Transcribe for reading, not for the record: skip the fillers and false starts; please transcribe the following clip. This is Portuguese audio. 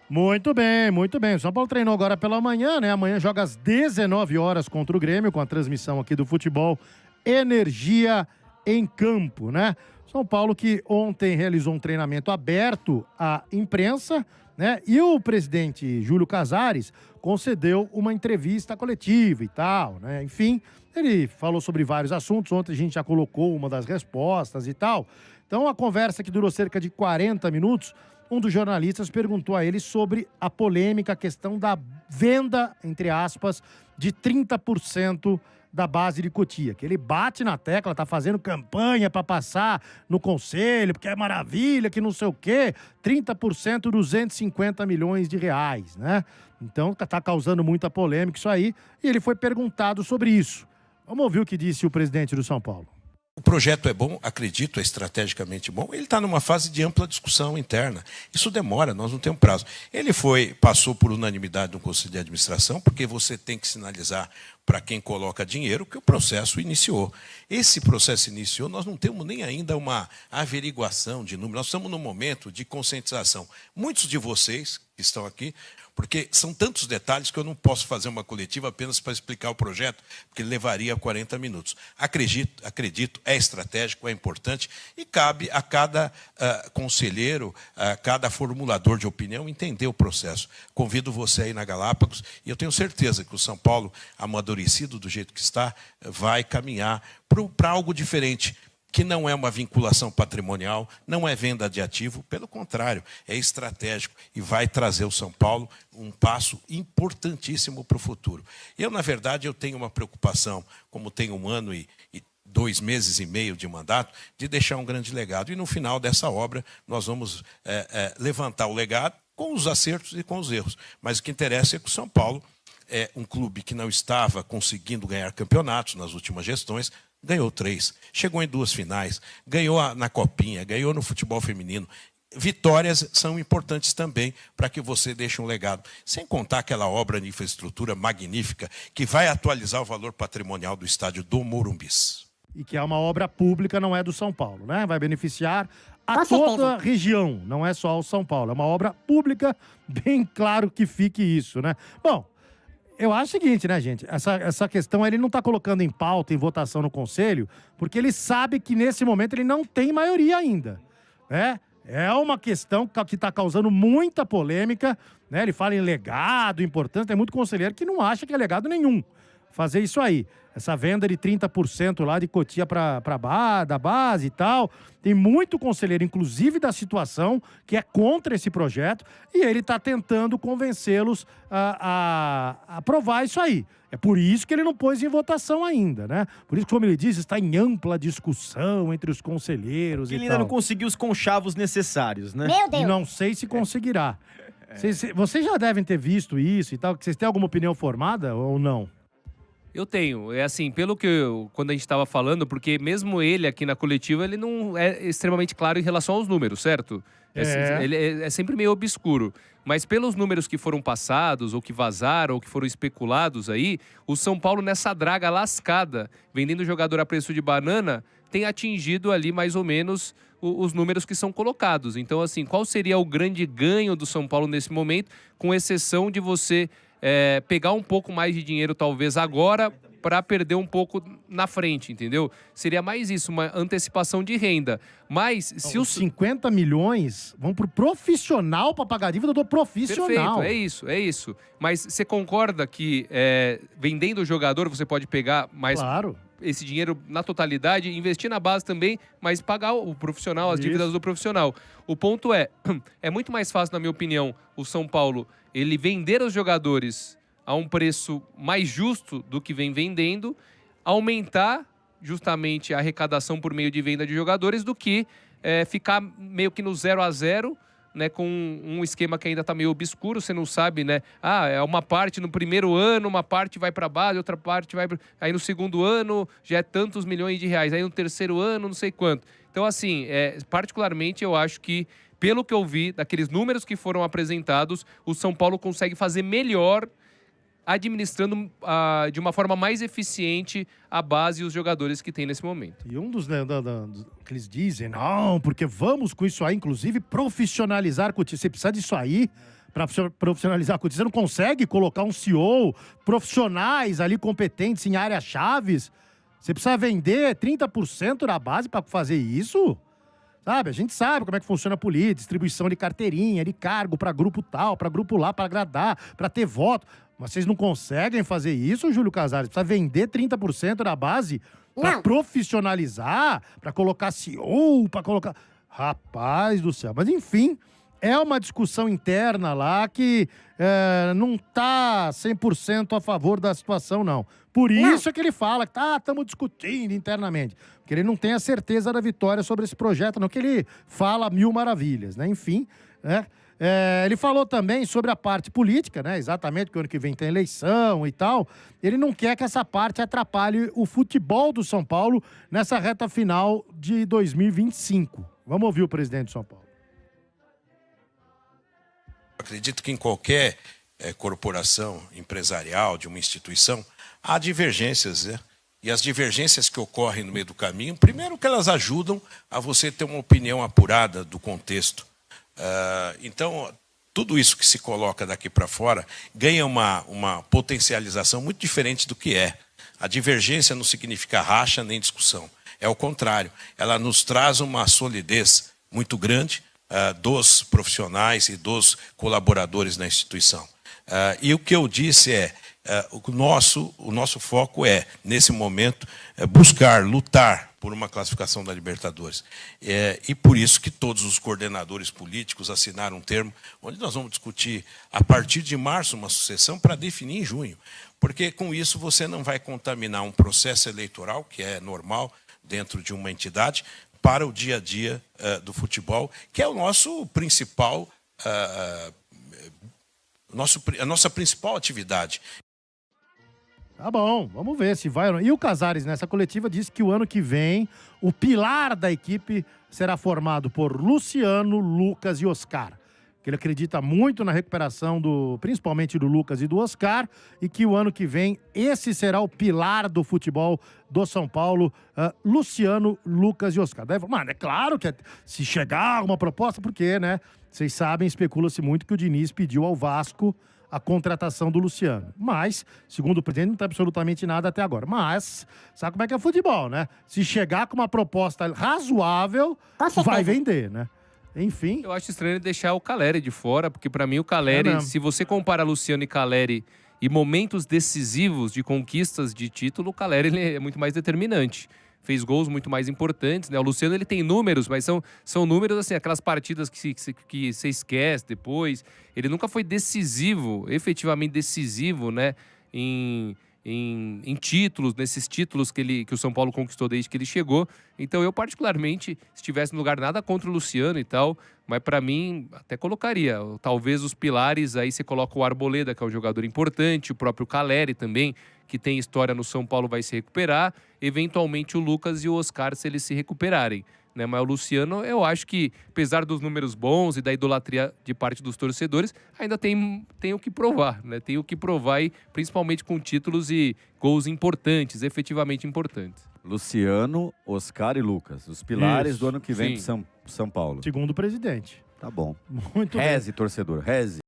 Muito bem, muito bem. O São Paulo treinou agora pela manhã, né? Amanhã joga às 19 horas contra o Grêmio, com a transmissão aqui do futebol Energia em Campo, né? São Paulo que ontem realizou um treinamento aberto à imprensa, né? E o presidente Júlio Casares concedeu uma entrevista coletiva e tal, né? Enfim, ele falou sobre vários assuntos. Ontem a gente já colocou uma das respostas e tal. Então, a conversa que durou cerca de 40 minutos, um dos jornalistas perguntou a ele sobre a polêmica, a questão da venda, entre aspas, de 30% da base de Cotia, que ele bate na tecla, tá fazendo campanha para passar no conselho, porque é maravilha, que não sei o quê, 30%, 250 milhões de reais, né? Então tá causando muita polêmica isso aí, e ele foi perguntado sobre isso. Vamos ouvir o que disse o presidente do São Paulo. O projeto é bom, acredito, é estrategicamente bom. Ele está numa fase de ampla discussão interna. Isso demora, nós não temos prazo. Ele passou por unanimidade no Conselho de Administração, porque você tem que sinalizar para quem coloca dinheiro que o processo iniciou. Esse processo iniciou, nós não temos nem ainda uma averiguação de números. Nós estamos num momento de conscientização. Muitos de vocês que estão aqui, porque são tantos detalhes que eu não posso fazer uma coletiva apenas para explicar o projeto, porque levaria 40 minutos. Acredito, é estratégico, é importante, e cabe a cada conselheiro, a cada formulador de opinião entender o processo. Convido você aí na Galápagos, e eu tenho certeza que o São Paulo, amadurecido do jeito que está, vai caminhar para algo diferente, que não é uma vinculação patrimonial, não é venda de ativo, pelo contrário, é estratégico e vai trazer o São Paulo um passo importantíssimo para o futuro. Na verdade, eu tenho uma preocupação, como tenho 1 ano e 2 meses e meio de mandato, de deixar um grande legado. E no final dessa obra, nós vamos levantar o legado com os acertos e com os erros. Mas o que interessa é que o São Paulo é um clube que não estava conseguindo ganhar campeonatos nas últimas gestões, ganhou 3, chegou em 2 finais, ganhou na Copinha, ganhou no futebol feminino. Vitórias são importantes também para que você deixe um legado. Sem contar aquela obra de infraestrutura magnífica que vai atualizar o valor patrimonial do estádio do Morumbis. E que é uma obra pública, não é do São Paulo, né? Vai beneficiar a toda a região, não é só o São Paulo. É uma obra pública, bem claro que fique isso, né? Bom, eu acho o seguinte, né, gente? Essa questão ele não está colocando em pauta, em votação no Conselho, porque ele sabe que nesse momento ele não tem maioria ainda, né? É uma questão que está causando muita polêmica, né? Ele fala em legado, importante, tem muito conselheiro que não acha que é legado nenhum fazer isso aí. Essa venda de 30% lá de Cotia da base e tal. Tem muito conselheiro, inclusive da situação, que é contra esse projeto, e ele está tentando convencê-los a aprovar isso aí. É por isso que ele não pôs em votação ainda, né? Por isso que, como ele diz, está em ampla discussão entre os conselheiros e tal. Ele ainda não conseguiu os conchavos necessários, né? Meu Deus! E não sei se conseguirá. Vocês já devem ter visto isso e tal. Vocês têm alguma opinião formada ou não? Eu tenho. É assim, quando a gente estava falando, porque mesmo ele aqui na coletiva, ele não é extremamente claro em relação aos números, certo? Ele é sempre meio obscuro. Mas pelos números que foram passados, ou que vazaram, ou que foram especulados aí, o São Paulo nessa draga lascada, vendendo jogador a preço de banana, tem atingido ali mais ou menos os números que são colocados. Então, assim, qual seria o grande ganho do São Paulo nesse momento, com exceção de você pegar um pouco mais de dinheiro, talvez agora, para perder um pouco na frente, entendeu? Seria mais isso, uma antecipação de renda. Mas se os 50 milhões vão pro profissional para pagar a dívida do profissional. Perfeito, é isso. Mas você concorda que vendendo o jogador você pode pegar mais esse dinheiro na totalidade, investir na base também, mas pagar o profissional, as dívidas do profissional. O ponto é muito mais fácil, na minha opinião, o São Paulo ele vender os jogadores a um preço mais justo do que vem vendendo, aumentar justamente a arrecadação por meio de venda de jogadores, do que ficar meio que no 0-0, né, com um esquema que ainda está meio obscuro, você não sabe, né? É uma parte no primeiro ano, uma parte vai para a base, outra parte vai... Aí no segundo ano já é tantos milhões de reais, aí no terceiro ano não sei quanto. Então, assim, particularmente eu acho que, pelo que eu vi, daqueles números que foram apresentados, o São Paulo consegue fazer melhor administrando de uma forma mais eficiente a base e os jogadores que tem nesse momento. E um dos que eles dizem, não, porque vamos com isso aí, inclusive profissionalizar. Você precisa disso aí para profissionalizar a coisa. Você não consegue colocar um CEO, profissionais ali competentes em áreas chaves. Você precisa vender 30% da base para fazer isso? Sabe? A gente sabe como é que funciona a política, distribuição de carteirinha, de cargo para grupo tal, para grupo lá, para agradar, para ter voto. Mas vocês não conseguem fazer isso, Júlio Casares? Precisa vender 30% da base para profissionalizar, para colocar CEO, para colocar... Rapaz do céu. Mas, enfim, é uma discussão interna lá que não tá 100% a favor da situação, não. Por isso é que ele fala que estamos discutindo internamente. Porque ele não tem a certeza da vitória sobre esse projeto, não. Que ele fala mil maravilhas, né? Enfim, né? Ele falou também sobre a parte política, né? Exatamente, que o ano que vem tem eleição e tal. Ele não quer que essa parte atrapalhe o futebol do São Paulo nessa reta final de 2025. Vamos ouvir o presidente de São Paulo. Acredito que em qualquer corporação empresarial, de uma instituição, há divergências, né? E as divergências que ocorrem no meio do caminho, primeiro que elas ajudam a você ter uma opinião apurada do contexto. Então, tudo isso que se coloca daqui para fora ganha uma potencialização muito diferente do que é. A divergência não significa racha nem discussão. É o contrário. Ela nos traz uma solidez muito grande dos profissionais e dos colaboradores na instituição. E o que eu disse o nosso foco nesse momento, buscar, lutar por uma classificação da Libertadores. E por isso que todos os coordenadores políticos assinaram um termo onde nós vamos discutir, a partir de março, uma sucessão para definir em junho. Porque com isso você não vai contaminar um processo eleitoral, que é normal dentro de uma entidade, para o dia a dia do futebol, que é o nosso principal, a nossa principal atividade. Tá bom, vamos ver se vai ou não. E o Casares, nessa coletiva, disse que o ano que vem o pilar da equipe será formado por Luciano, Lucas e Oscar. Que ele acredita muito na recuperação principalmente do Lucas e do Oscar, e que o ano que vem esse será o pilar do futebol do São Paulo, Luciano, Lucas e Oscar. Mano, é claro que se chegar uma proposta, porque, né? Vocês sabem, especula-se muito que o Diniz pediu ao Vasco a contratação do Luciano. Mas, segundo o presidente, não tem absolutamente nada até agora. Mas, sabe como é que é futebol, né? Se chegar com uma proposta razoável, vai vender, né? Enfim. Eu acho estranho deixar o Caleri de fora, porque para mim o Caleri, se você compara Luciano e Caleri e momentos decisivos de conquistas de título, o Caleri ele é muito mais determinante. Fez gols muito mais importantes, né? O Luciano ele tem números, mas são números assim, aquelas partidas que você esquece depois. Ele nunca foi decisivo, efetivamente decisivo, né? Em títulos, nesses títulos que o São Paulo conquistou desde que ele chegou. Então eu particularmente, se estivesse no lugar, nada contra o Luciano e tal, mas para mim até colocaria, talvez os pilares, aí você coloca o Arboleda, que é um jogador importante, o próprio Caleri também, que tem história no São Paulo, vai se recuperar, eventualmente o Lucas e o Oscar, se eles se recuperarem. Né? Mas o Luciano, eu acho que, apesar dos números bons e da idolatria de parte dos torcedores, ainda tem o que provar, né? Tem o que provar, e, principalmente com títulos e gols importantes, efetivamente importantes. Luciano, Oscar e Lucas, os pilares do ano que vem do São Paulo. Segundo o presidente. Tá bom. Muito bem. Reze, torcedor, reze.